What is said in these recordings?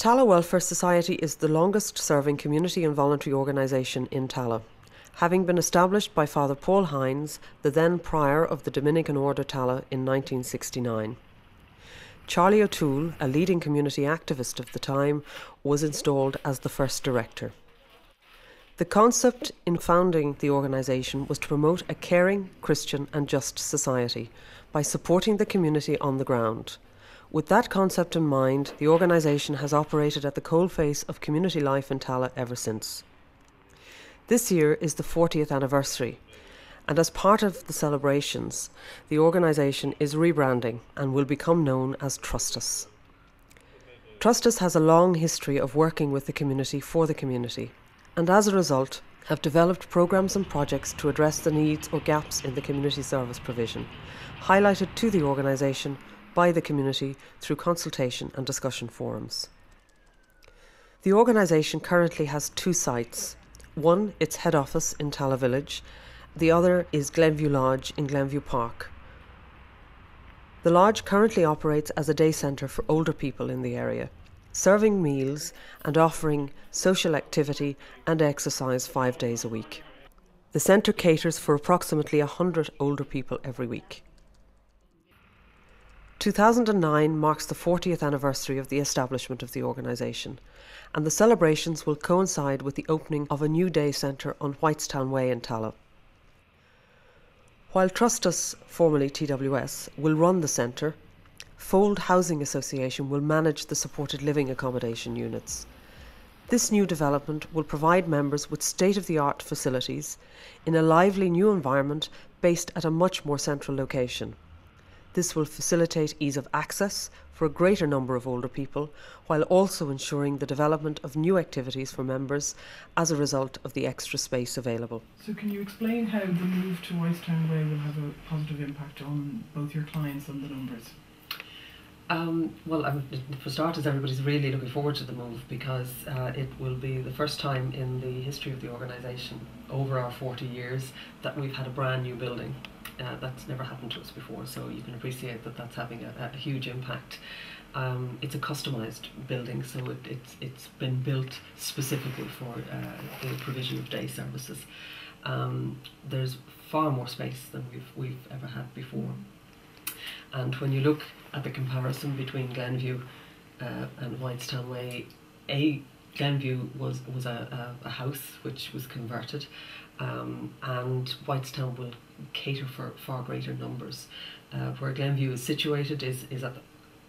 Tallaght Welfare Society is the longest serving community and voluntary organisation in Tallaght, having been established by Father Paul Hines, the then prior of the Dominican Order Tallaght, in 1969. Charlie O'Toole, a leading community activist of the time, was installed as the first director. The concept in founding the organisation was to promote a caring, Christian and just society by supporting the community on the ground. With that concept in mind, the organisation has operated at the coalface of community life in Tallaght ever since. This year is the 40th anniversary, and as part of the celebrations, the organisation is rebranding and will become known as Trustus. Trustus has a long history of working with the community for the community, and as a result have developed programmes and projects to address the needs or gaps in the community service provision, highlighted to the organisation by the community through consultation and discussion forums. The organisation currently has two sites. One, its head office in Tallaght Village. The other is Glenview Lodge in Glenview Park. The lodge currently operates as a day centre for older people in the area, serving meals and offering social activity and exercise 5 days a week. The centre caters for approximately 100 older people every week. 2009 marks the 40th anniversary of the establishment of the organisation, and the celebrations will coincide with the opening of a new day centre on Whitestown Way in Tallaght. While Trustus, formerly TWS, will run the centre, Fold Housing Association will manage the supported living accommodation units. This new development will provide members with state-of-the-art facilities in a lively new environment based at a much more central location. This will facilitate ease of access for a greater number of older people, while also ensuring the development of new activities for members as a result of the extra space available. So can you explain how the move to Whitestown Way will have a positive impact on both your clients and the numbers? For starters, everybody's really looking forward to the move because it will be the first time in the history of the organisation, over our 40 years, that we've had a brand new building. That's never happened to us before, so you can appreciate that that's having a huge impact. It's a customised building, so it's been built specifically for the provision of day services. There's far more space than we've ever had before. And when you look at the comparison between Glenview and Whitestown Way, Glenview was a house which was converted, and Whitestown will cater for far greater numbers. Where Glenview is situated is at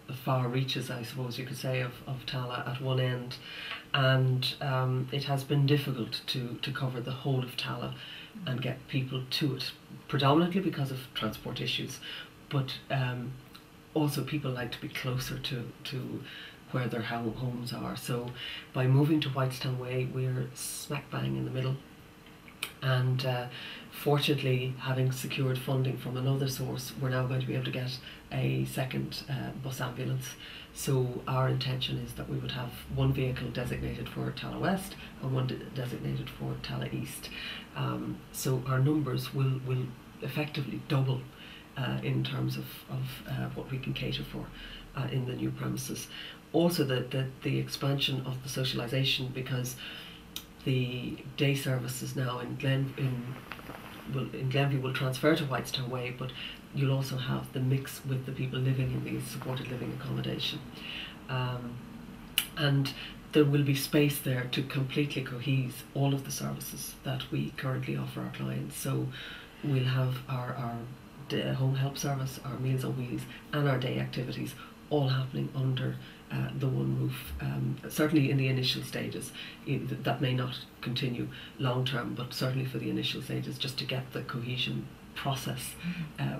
the far reaches, I suppose you could say, of Tallaght at one end, and it has been difficult to cover the whole of Tallaght and get people to it, predominantly because of transport issues, but also people like to be closer to where their homes are. So by moving to Whitestown Way, we're smack bang in the middle, and fortunately, having secured funding from another source, we're now going to be able to get a second bus ambulance. So our intention is that we would have one vehicle designated for Tallaght West and one designated for Tallaght East. So our numbers will effectively double in terms of what we can cater for in the new premises. Also the expansion of the socialisation, because the day services now in Glenview will transfer to Whitestown Way, but you'll also have the mix with the people living in these supported living accommodation. And there will be space there to completely cohese all of the services that we currently offer our clients. So we'll have our home help service, our Meals on Wheels and our day activities all happening under the one roof. Certainly in the initial stages, that may not continue long term, but certainly for the initial stages, just to get the cohesion process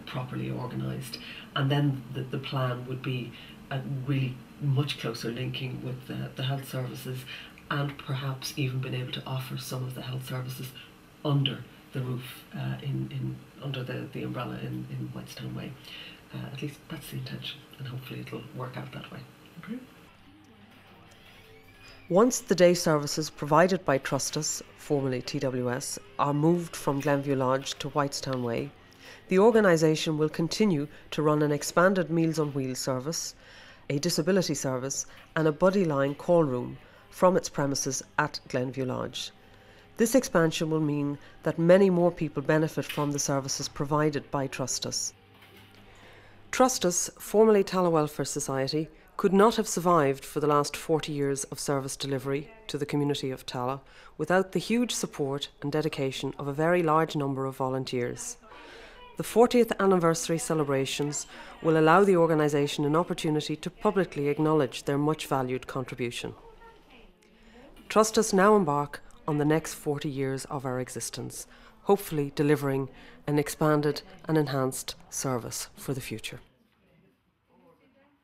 properly organised. And then the plan would be a really much closer linking with the health services, and perhaps even being able to offer some of the health services under the roof, under the umbrella in Whitestown Way. At least that's the intention, and hopefully it'll work out that way. Okay. Once the day services provided by Trustus, formerly TWS, are moved from Glenview Lodge to Whitestown Way, the organisation will continue to run an expanded Meals on Wheels service, a disability service and a buddy line call room from its premises at Glenview Lodge. This expansion will mean that many more people benefit from the services provided by Trustus. Trustus, formerly Tallaght Welfare Society, could not have survived for the last 40 years of service delivery to the community of Tallaght without the huge support and dedication of a very large number of volunteers. The 40th anniversary celebrations will allow the organisation an opportunity to publicly acknowledge their much valued contribution. Trustus now embark on the next 40 years of our existence, hopefully delivering an expanded and enhanced service for the future.